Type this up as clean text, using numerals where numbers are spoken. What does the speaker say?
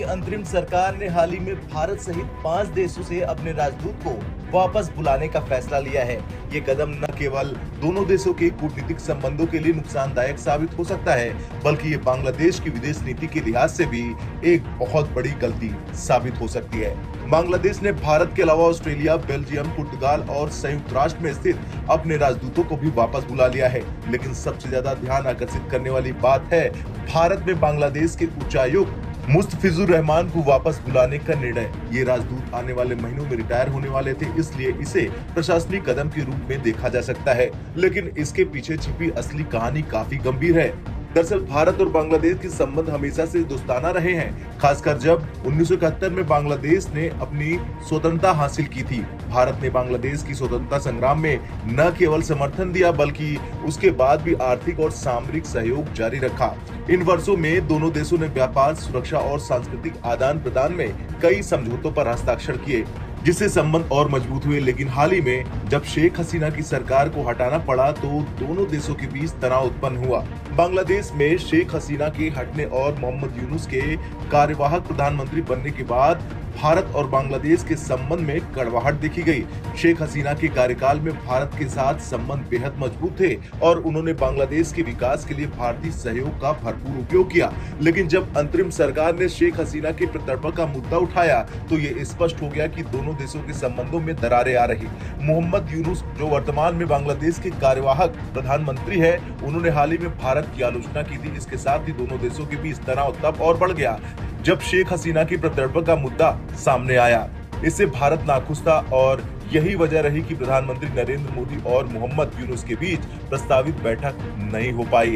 अंतरिम सरकार ने हाल ही में भारत सहित 5 देशों से अपने राजदूत को वापस बुलाने का फैसला लिया है। ये कदम न केवल दोनों देशों के कूटनीतिक संबंधों के लिए नुकसानदायक साबित हो सकता है, बल्कि ये बांग्लादेश की विदेश नीति के लिहाज से भी एक बहुत बड़ी गलती साबित हो सकती है। बांग्लादेश ने भारत के अलावा ऑस्ट्रेलिया, बेल्जियम, पुर्तगाल और संयुक्त राष्ट्र में स्थित अपने राजदूतों को भी वापस बुला लिया है। लेकिन सबसे ज्यादा ध्यान आकर्षित करने वाली बात है भारत में बांग्लादेश के उच्चायुक्त मुस्तफिजुर रहमान को वापस बुलाने का निर्णय। ये राजदूत आने वाले महीनों में रिटायर होने वाले थे, इसलिए इसे प्रशासनिक कदम के रूप में देखा जा सकता है। लेकिन इसके पीछे छिपी असली कहानी काफी गंभीर है। दरअसल भारत और बांग्लादेश के संबंध हमेशा से दोस्ताना रहे हैं, खासकर जब 1971 में बांग्लादेश ने अपनी स्वतंत्रता हासिल की थी। भारत ने बांग्लादेश की स्वतंत्रता संग्राम में न केवल समर्थन दिया, बल्कि उसके बाद भी आर्थिक और सामरिक सहयोग जारी रखा। इन वर्षों में दोनों देशों ने व्यापार, सुरक्षा और सांस्कृतिक आदान प्रदान में कई समझौतों पर हस्ताक्षर किए, जिससे संबंध और मजबूत हुए। लेकिन हाल ही में जब शेख हसीना की सरकार को हटाना पड़ा तो दोनों देशों के बीच तनाव उत्पन्न हुआ। बांग्लादेश में शेख हसीना के हटने और मोहम्मद यूनुस के कार्यवाहक प्रधानमंत्री बनने के बाद भारत और बांग्लादेश के संबंध में कड़वाहट देखी गई। शेख हसीना के कार्यकाल में भारत के साथ संबंध बेहद मजबूत थे और उन्होंने बांग्लादेश के विकास के लिए भारतीय सहयोग का भरपूर उपयोग किया। लेकिन जब अंतरिम सरकार ने शेख हसीना के प्रत्यर्पण का मुद्दा उठाया तो ये स्पष्ट हो गया कि दोनों देशों के संबंधों में दरारें आ रही। मोहम्मद यूनुस, जो वर्तमान में बांग्लादेश के कार्यवाहक प्रधानमंत्री है, उन्होंने हाल ही में भारत की आलोचना की थी। इसके साथ ही दोनों देशों के बीच तनाव तब और बढ़ गया जब शेख हसीना की प्रत्यर्पण का मुद्दा सामने आया। इससे भारत नाखुश था और यही वजह रही कि प्रधानमंत्री नरेंद्र मोदी और मोहम्मद यूनुस के बीच प्रस्तावित बैठक नहीं हो पाई।